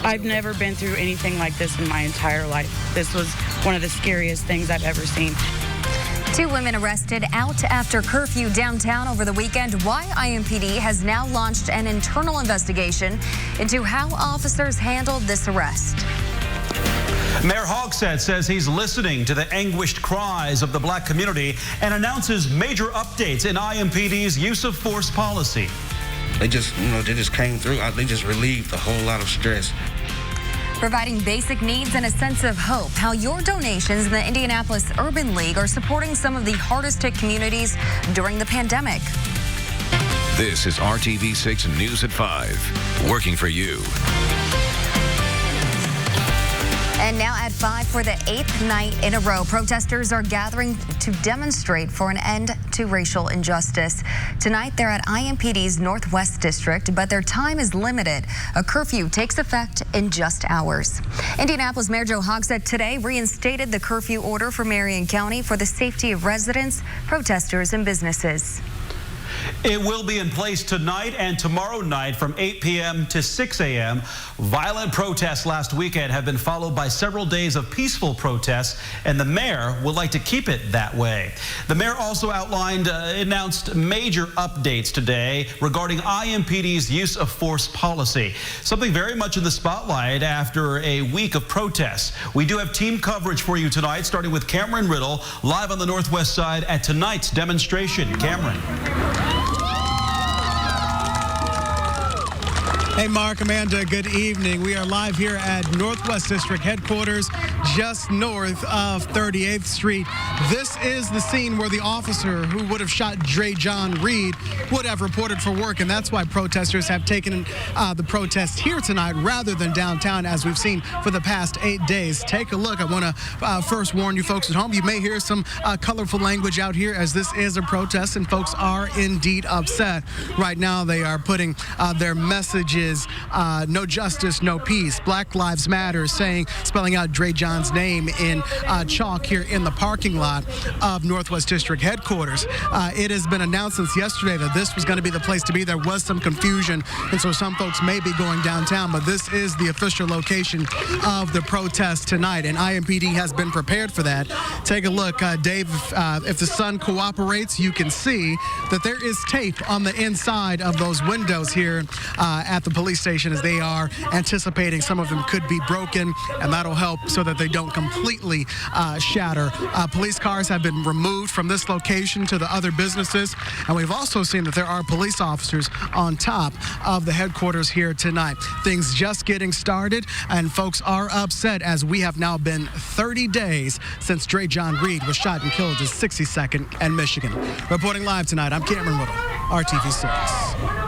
I've never been through anything like this in my entire life. This was one of the scariest things I've ever seen. 2 women arrested out after curfew downtown over the weekend. Why IMPD has now launched an internal investigation into how officers handled this arrest. Mayor Hogsett says he's listening to the anguished cries of the black community and announces major updates in IMPD's use of force policy. They just came through. They just relieved a whole lot of stress. Providing basic needs and a sense of hope. How your donations in the Indianapolis Urban League are supporting some of the hardest hit communities during the pandemic. This is RTV6 News at 5, working for you. And now at 5 for the 8th night in a row, protesters are gathering to demonstrate for an end to racial injustice. Tonight, they're at IMPD's Northwest District, but their time is limited. A curfew takes effect in just hours. Indianapolis Mayor Joe Hogsett today reinstated the curfew order for Marion County for the safety of residents, protesters, and businesses. It will be in place tonight and tomorrow night from 8 p.m. to 6 a.m. Violent protests last weekend have been followed by several days of peaceful protests, and the mayor would like to keep it that way. The mayor also announced major updates today regarding IMPD's use of force policy, something very much in the spotlight after a week of protests. We do have team coverage for you tonight, starting with Cameron Riddle, live on the Northwest side at tonight's demonstration. Cameron. Hey, Mark, Amanda, good evening. We are live here at Northwest District headquarters, just north of 38th Street. This is the scene where the officer who would have shot Dre John Reed would have reported for work, and that's why protesters have taken the protest here tonight rather than downtown, as we've seen for the past 8 days. Take a look. I want to first warn you folks at home, you may hear some colorful language out here, as this is a protest, and folks are indeed upset. Right now, they are putting their messages, no justice, no peace, Black Lives Matter, spelling out Dre John's name in chalk here in the parking lot of Northwest District headquarters. It has been announced since yesterday that this was going to be the place to be. There was some confusion, and so some folks may be going downtown, but this is the official location of the protest tonight, and IMPD has been prepared for that. Take a look, Dave, if the sun cooperates, you can see that there is tape on the inside of those windows here at the police station, as they are anticipating some of them could be broken, and that'll help so that they don't completely shatter. Police cars have been removed from this location to the other businesses, and we've also seen that there are police officers on top of the headquarters here tonight. Things just getting started, and folks are upset, as we have now been 30 days since Dre John Reed was shot and killed in 62nd and Michigan. Reporting live tonight, I'm Cameron Riddle, RTV6.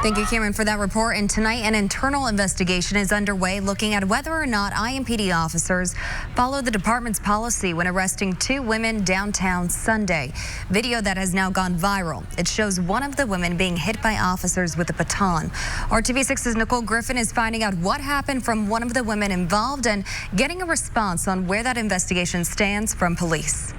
Thank you, Cameron, for that report. And tonight, an internal investigation is underway looking at whether or not IMPD officers followed the department's policy when arresting 2 women downtown Sunday. Video that has now gone viral. It shows one of the women being hit by officers with a baton. RTV6's Nicole Griffin is finding out what happened from one of the women involved and getting a response on where that investigation stands from police.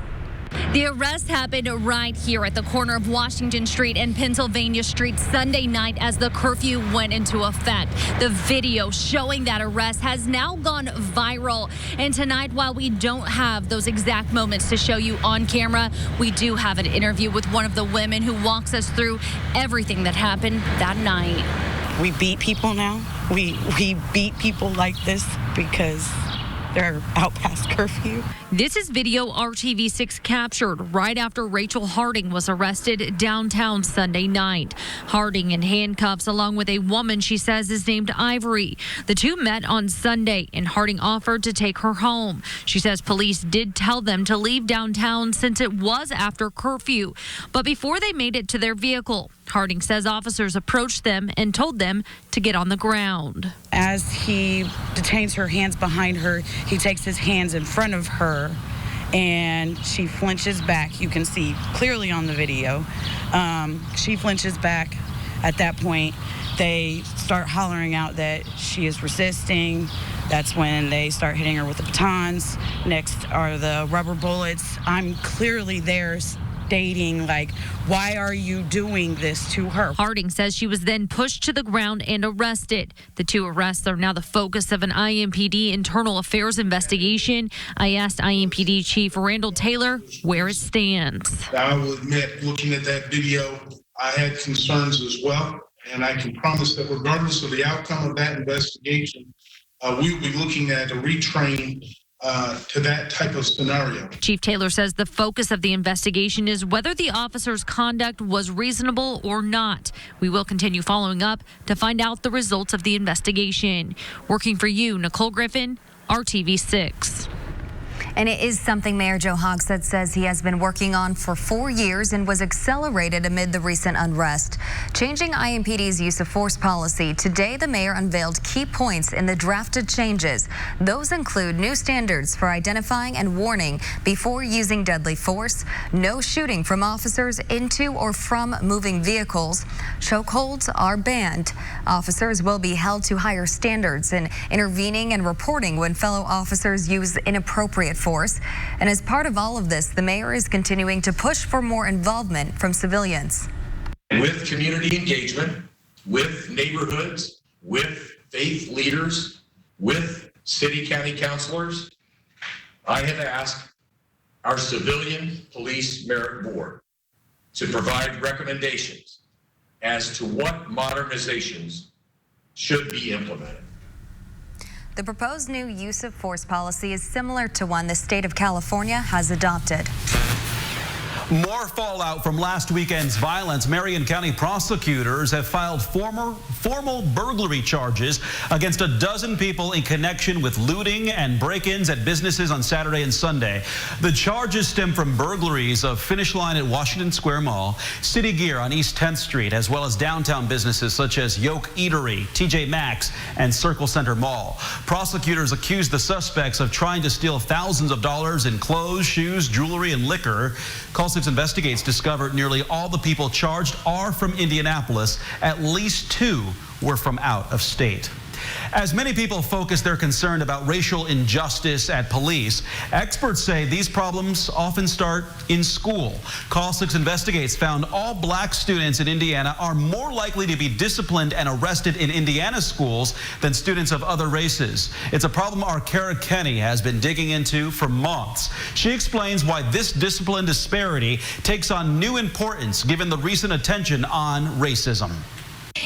The arrest happened right here at the corner of Washington Street and Pennsylvania Street Sunday night as the curfew went into effect. The video showing that arrest has now gone viral. And tonight, while we don't have those exact moments to show you on camera, we do have an interview with one of the women who walks us through everything that happened that night. We beat people now. We beat people like this because they're out past curfew. This is video RTV6 captured right after Rachel Harding was arrested downtown Sunday night. Harding in handcuffs along with a woman she says is named Ivory. The two met on Sunday and Harding offered to take her home. She says police did tell them to leave downtown since it was after curfew. But before they made it to their vehicle, Harding says officers approached them and told them to get on the ground. As he detains her hands behind her, he takes his hands in front of her and she flinches back. You can see clearly on the video. She flinches back. At that point, they start hollering out that she is resisting. That's when they start hitting her with the batons. Next are the rubber bullets. I'm clearly there stating, like, why are you doing this to her? Harding says she was then pushed to the ground and arrested. The 2 arrests are now the focus of an IMPD internal affairs investigation. I asked IMPD Chief Randall Taylor where it stands. I will admit, looking at that video, I had concerns as well. And I can promise that regardless of the outcome of that investigation, we will be looking at a retrain to that type of scenario. Chief Taylor says the focus of the investigation is whether the officer's conduct was reasonable or not. We will continue following up to find out the results of the investigation. Working for you, Nicole Griffin, RTV6. And it is something Mayor Joe Hogsett says he has been working on for 4 years and was accelerated amid the recent unrest. Changing IMPD's use of force policy. Today, the mayor unveiled key points in the drafted changes. Those include new standards for identifying and warning before using deadly force, no shooting from officers into or from moving vehicles. Chokeholds are banned. Officers will be held to higher standards in intervening and reporting when fellow officers use inappropriate force. And as part of all of this, the mayor is continuing to push for more involvement from civilians. With community engagement, with neighborhoods, with faith leaders, with city county councilors, I have asked our Civilian Police Merit Board to provide recommendations as to what modernizations should be implemented. The proposed new use of force policy is similar to one the state of California has adopted. More fallout from last weekend's violence. Marion County prosecutors have filed formal burglary charges against a dozen people in connection with looting and break-ins at businesses on Saturday and Sunday. The charges stem from burglaries of Finish Line at Washington Square Mall, City Gear on East 10th Street, as well as downtown businesses such as Yoke Eatery, TJ Maxx, and Circle Center Mall. Prosecutors accused the suspects of trying to steal thousands of dollars in clothes, shoes, jewelry, and liquor. Call 6 Investigates discovered nearly all the people charged are from Indianapolis. At least 2 were from out of state. As many people focus their concern about racial injustice at police, experts say these problems often start in school. Call 6 Investigates found all black students in Indiana are more likely to be disciplined and arrested in Indiana schools than students of other races. It's a problem our Kara Kenny has been digging into for months. She explains why this discipline disparity takes on new importance given the recent attention on racism.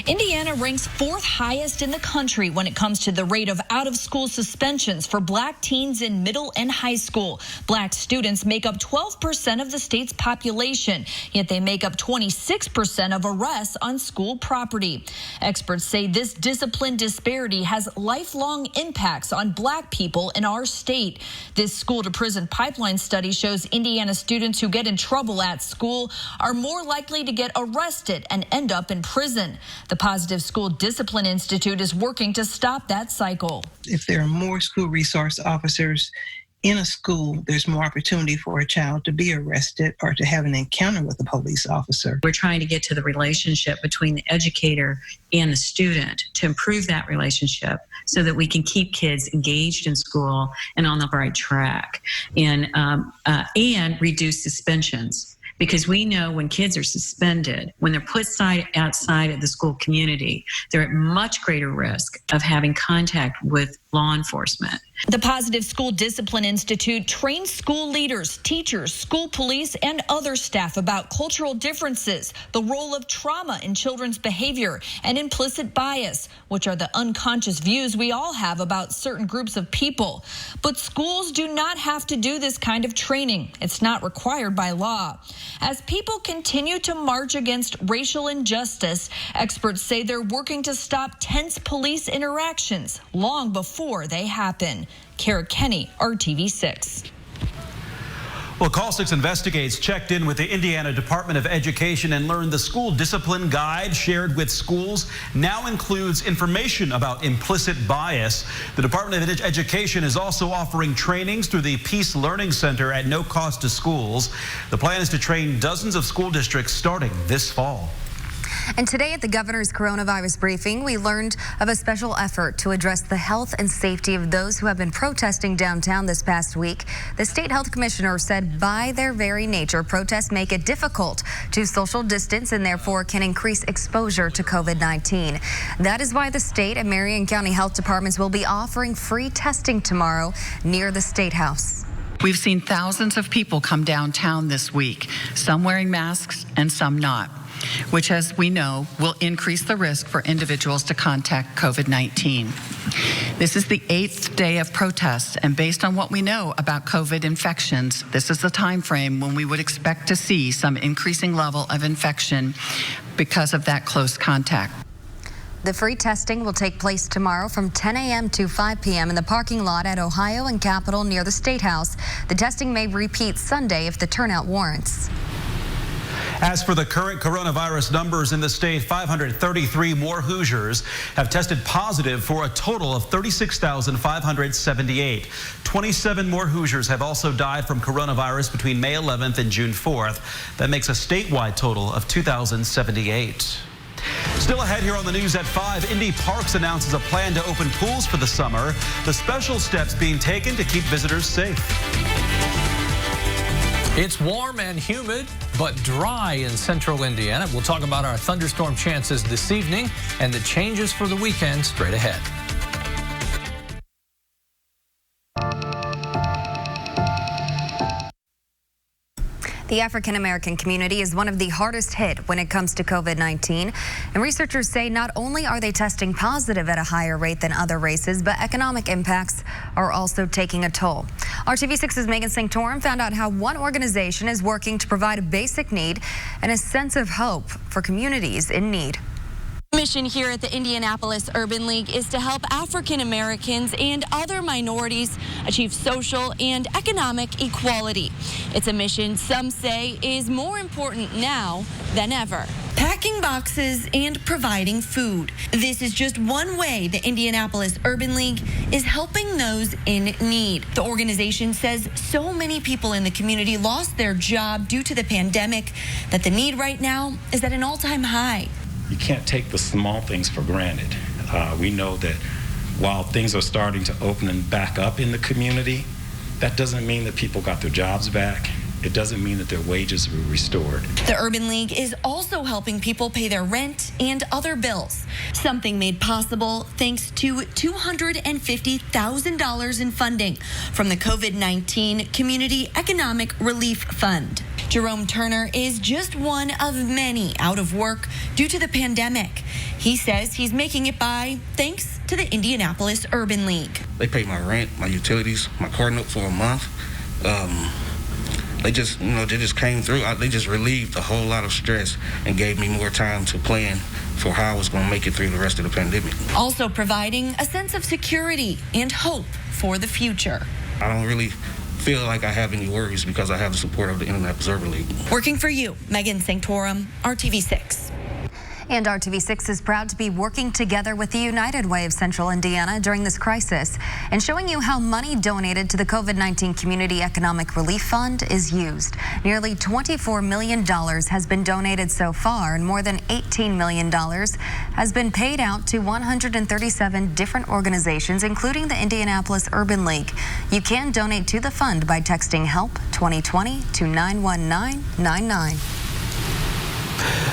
Indiana ranks 4th highest in the country when it comes to the rate of out-of-school suspensions for black teens in middle and high school. Black students make up 12% of the state's population, yet they make up 26% of arrests on school property. Experts say this discipline disparity has lifelong impacts on black people in our state. This school-to-prison pipeline study shows Indiana students who get in trouble at school are more likely to get arrested and end up in prison. The Positive School Discipline Institute is working to stop that cycle. If there are more school resource officers in a school, there's more opportunity for a child to be arrested or to have an encounter with a police officer. We're trying to get to the relationship between the educator and the student to improve that relationship so that we can keep kids engaged in school and on the right track and reduce suspensions. Because we know when kids are suspended, when they're put outside of the school community, they're at much greater risk of having contact with law enforcement. The Positive School Discipline Institute trains school leaders, teachers, school police, and other staff about cultural differences, the role of trauma in children's behavior, and implicit bias, which are the unconscious views we all have about certain groups of people. But schools do not have to do this kind of training. It's not required by law. As people continue to march against racial injustice, experts say they're working to stop tense police interactions long before they happen. Kara Kenny, RTV6. Well, Call 6 Investigates checked in with the Indiana Department of Education and learned the school discipline guide shared with schools now includes information about implicit bias. The Department of Education is also offering trainings through the Peace Learning Center at no cost to schools. The plan is to train dozens of school districts starting this fall. And today at the governor's coronavirus briefing, we learned of a special effort to address the health and safety of those who have been protesting downtown this past week. The state health commissioner said by their very nature, protests make it difficult to social distance and therefore can increase exposure to COVID-19. That is why the state and Marion County health departments will be offering free testing tomorrow near the State House. We've seen thousands of people come downtown this week, some wearing masks and some not, which, as we know, will increase the risk for individuals to contact COVID-19. This is the 8th day of protests, and based on what we know about COVID infections, this is the time frame when we would expect to see some increasing level of infection because of that close contact. The free testing will take place tomorrow from 10 a.m. to 5 p.m. in the parking lot at Ohio and Capitol near the State House. The testing may repeat Sunday if the turnout warrants. As for the current coronavirus numbers in the state, 533 more Hoosiers have tested positive for a total of 36,578. 27 more Hoosiers have also died from coronavirus between May 11th and June 4th. That makes a statewide total of 2,078. Still ahead here on the news at 5, Indy Parks announces a plan to open pools for the summer. The special steps being taken to keep visitors safe. It's warm and humid, but dry in central Indiana. We'll talk about our thunderstorm chances this evening and the changes for the weekend straight ahead. The African American community is one of the hardest hit when it comes to COVID-19. And researchers say not only are they testing positive at a higher rate than other races, but economic impacts are also taking a toll. RTV6's Megan Sanctorum found out how one organization is working to provide a basic need and a sense of hope for communities in need. Mission here at the Indianapolis Urban League is to help African Americans and other minorities achieve social and economic equality. It's a mission some say is more important now than ever. Packing boxes and providing food. This is just one way the Indianapolis Urban League is helping those in need. The organization says so many people in the community lost their job due to the pandemic that the need right now is at an all-time high. You can't take the small things for granted. We know that while things are starting to open back up in the community, that doesn't mean that people got their jobs back. It doesn't mean that their wages were restored. The Urban League is also helping people pay their rent and other bills, something made possible thanks to $250,000 in funding from the COVID-19 Community Economic Relief Fund. Jerome Turner is just one of many out of work due to the pandemic. He says he's making it by thanks to the Indianapolis Urban League. They pay my rent, my utilities, my car note for a month. They just came through. They just relieved a whole lot of stress and gave me more time to plan for how I was going to make it through the rest of the pandemic. Also providing a sense of security and hope for the future. I don't really feel like I have any worries because I have the support of the Indianapolis Urban League. Working for you, Megan Sanctorum, RTV6. And RTV6 is proud to be working together with the United Way of Central Indiana during this crisis and showing you how money donated to the COVID-19 Community Economic Relief Fund is used. Nearly $24 million has been donated so far, and more than $18 million has been paid out to 137 different organizations, including the Indianapolis Urban League. You can donate to the fund by texting HELP 2020 to 91999.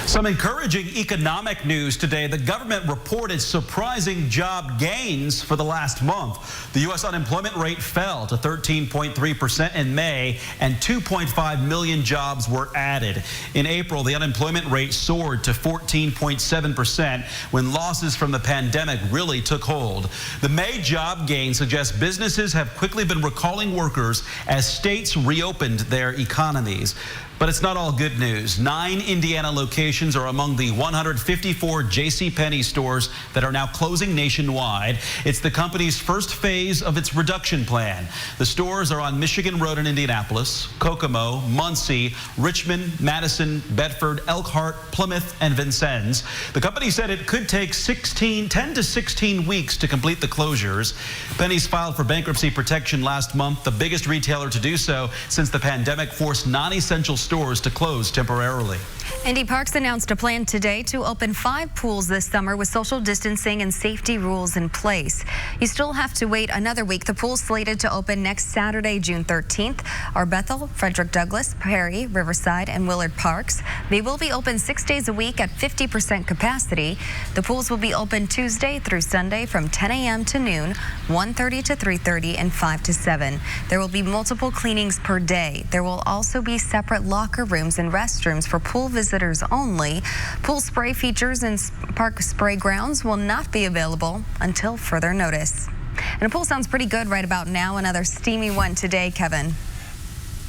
Some encouraging economic news today. The government reported surprising job gains for the last month. The U.S. unemployment rate fell to 13.3% in May, and 2.5 million jobs were added. In April, the unemployment rate soared to 14.7% when losses from the pandemic really took hold. The May job gain suggests businesses have quickly been recalling workers as states reopened their economies. But it's not all good news. 9 Indiana locations are among the 154 JCPenney stores that are now closing nationwide. It's the company's first phase of its reduction plan. The stores are on Michigan Road in Indianapolis, Kokomo, Muncie, Richmond, Madison, Bedford, Elkhart, Plymouth, and Vincennes. The company said it could take 10 to 16 weeks to complete the closures. Penny's filed for bankruptcy protection last month, the biggest retailer to do so since the pandemic forced non-essential stores to close temporarily. Indy Parks announced a plan today to open 5 pools this summer with social distancing and safety rules in place. You still have to wait another week. The pool's slated to open next Saturday, June 13th, are Bethel, Frederick Douglass, Perry, Riverside, and Willard Parks. They will be open 6 days a week at 50% capacity. The pools will be open Tuesday through Sunday from 10 a.m. to noon, 1:30 to 3:30, and 5 to 7. There will be multiple cleanings per day. There will also be separate locker rooms and restrooms for pool visitors only. Pool spray features and park spray grounds will not be available until further notice. And a pool sounds pretty good right about now. Another steamy one today, Kevin.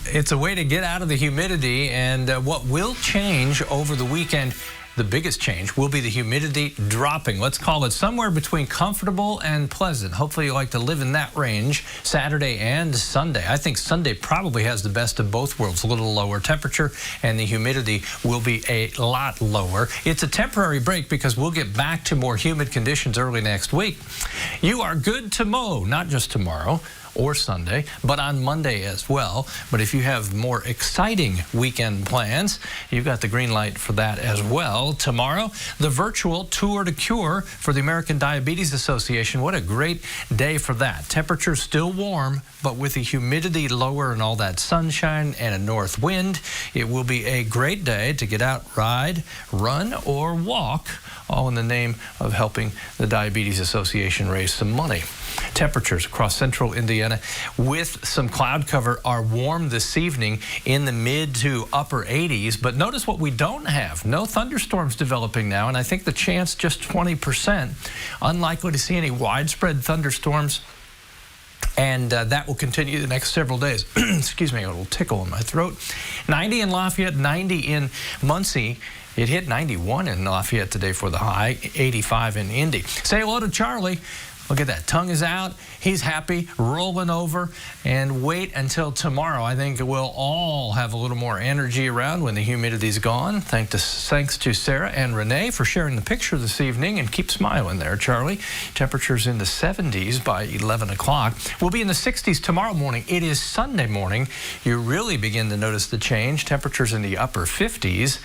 It's a way to get out of the humidity, and what will change over the weekend, the biggest change, will be the humidity dropping. Let's call it somewhere between comfortable and pleasant. Hopefully you like to live in that range Saturday and Sunday. I think Sunday probably has the best of both worlds. A little lower temperature, and the humidity will be a lot lower. It's a temporary break because we'll get back to more humid conditions early next week. You are good to mow, not just tomorrow or Sunday, but on Monday as well. But if you have more exciting weekend plans, you've got the green light for that as well. Tomorrow, the virtual Tour de Cure for the American Diabetes Association. What a great day for that. Temperatures still warm, but with the humidity lower and all that sunshine and a north wind, it will be a great day to get out, ride, run, or walk, all in the name of helping the Diabetes Association raise some money. Temperatures across central Indiana with some cloud cover are warm this evening in the mid to upper 80s. But notice what we don't have. No thunderstorms developing now, and I think the chance just 20%. Unlikely to see any widespread thunderstorms. And that will continue the next several days. Excuse me, a little tickle in my throat. 90 in Lafayette, 90 in Muncie. It hit 91 in Lafayette today for the high, 85 in Indy. Say hello to Charlie. Look at that, tongue is out, he's happy, rolling over, and wait until tomorrow. I think we'll all have a little more energy around when the humidity's gone. Thanks to Sarah and Renee for sharing the picture this evening, and keep smiling there, Charlie. Temperatures in the 70s by 11 o'clock. We'll be in the 60s tomorrow morning. It is Sunday morning. You really begin to notice the change. Temperatures in the upper 50s,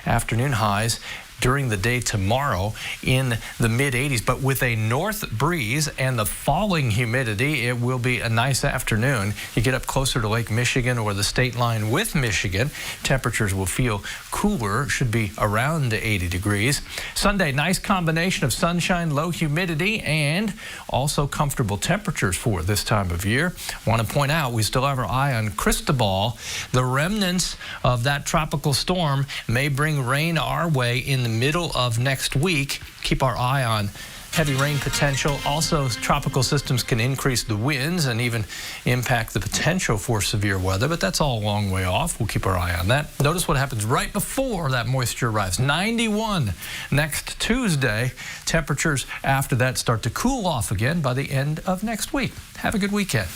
afternoon highs during the day tomorrow in the mid-80s, but with a north breeze and the falling humidity, it will be a nice afternoon. You get up closer to Lake Michigan or the state line with Michigan, temperatures will feel cooler, should be around 80 degrees. Sunday, nice combination of sunshine, low humidity, and also comfortable temperatures for this time of year. Want to point out, we still have our eye on Cristobal. The remnants of that tropical storm may bring rain our way in the middle of next week. Keep our eye on heavy rain potential. Also, tropical systems can increase the winds and even impact the potential for severe weather, but that's all a long way off. We'll keep our eye on that. Notice what happens right before that moisture arrives. 91 next Tuesday. Temperatures after that start to cool off again by the end of next week. Have a good weekend.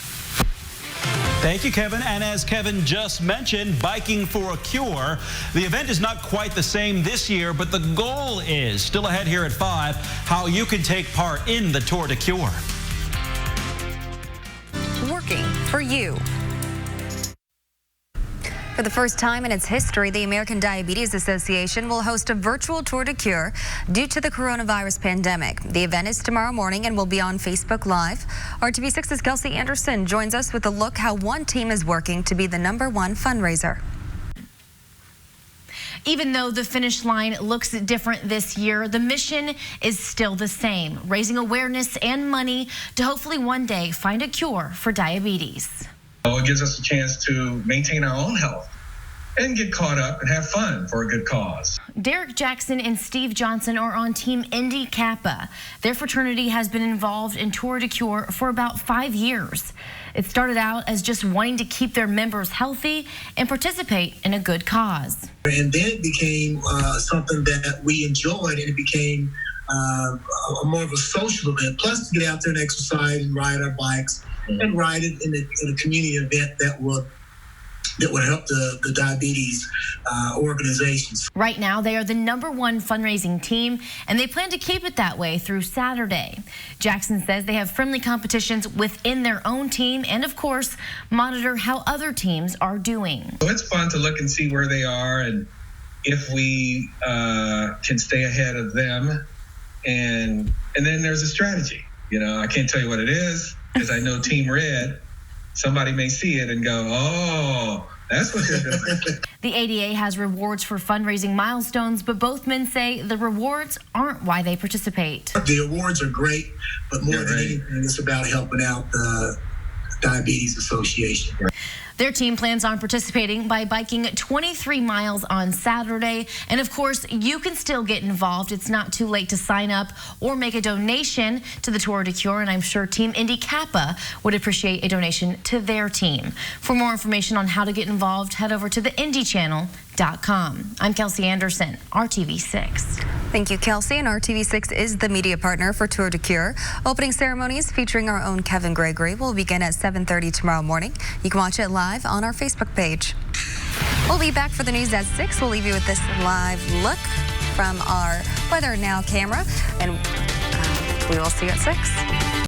Thank you, Kevin. And as Kevin just mentioned, Biking for a Cure. The event is not quite the same this year, but the goal is still ahead here at 5, how you can take part in the Tour de Cure. Working for you. For the first time in its history, the American Diabetes Association will host a virtual Tour de Cure due to the coronavirus pandemic. The event is tomorrow morning and will be on Facebook Live. RTV6's Kelsey Anderson joins us with a look how one team is working to be the #1 fundraiser. Even though the finish line looks different this year, the mission is still the same, raising awareness and money to hopefully one day find a cure for diabetes. It gives us a chance to maintain our own health and get caught up and have fun for a good cause. Derek Jackson and Steve Johnson are on Team Indy Kappa. Their fraternity has been involved in Tour de Cure for about 5 years. It started out as just wanting to keep their members healthy and participate in a good cause. And then it became something that we enjoyed, and it became more of a social event. Plus, to get out there and exercise and ride our bikes and ride it in a community event that would help the diabetes organizations. Right now, they are the #1 fundraising team, and they plan to keep it that way through Saturday. Jackson says they have friendly competitions within their own team and, of course, monitor how other teams are doing. So it's fun to look and see where they are and if we can stay ahead of them, and then there's a strategy. I can't tell you what it is because I know Team Red. Somebody may see it and go, "Oh, that's what they're doing." The ADA has rewards for fundraising milestones, but both men say the rewards aren't why they participate. The awards are great, but more than anything, it's about helping out the Diabetes Association. Their team plans on participating by biking 23 miles on Saturday. And of course, you can still get involved. It's not too late to sign up or make a donation to the Tour de Cure. And I'm sure Team Indy Kappa would appreciate a donation to their team. For more information on how to get involved, head over to theindychannel.com. I'm Kelsey Anderson, RTV6. Thank you, Kelsey. And RTV6 is the media partner for Tour de Cure. Opening ceremonies featuring our own Kevin Gregory will begin at 7:30 tomorrow morning. You can watch it live on our Facebook page. We'll be back for the news at 6. We'll leave you with this live look from our Weather Now camera, and we will see you at 6.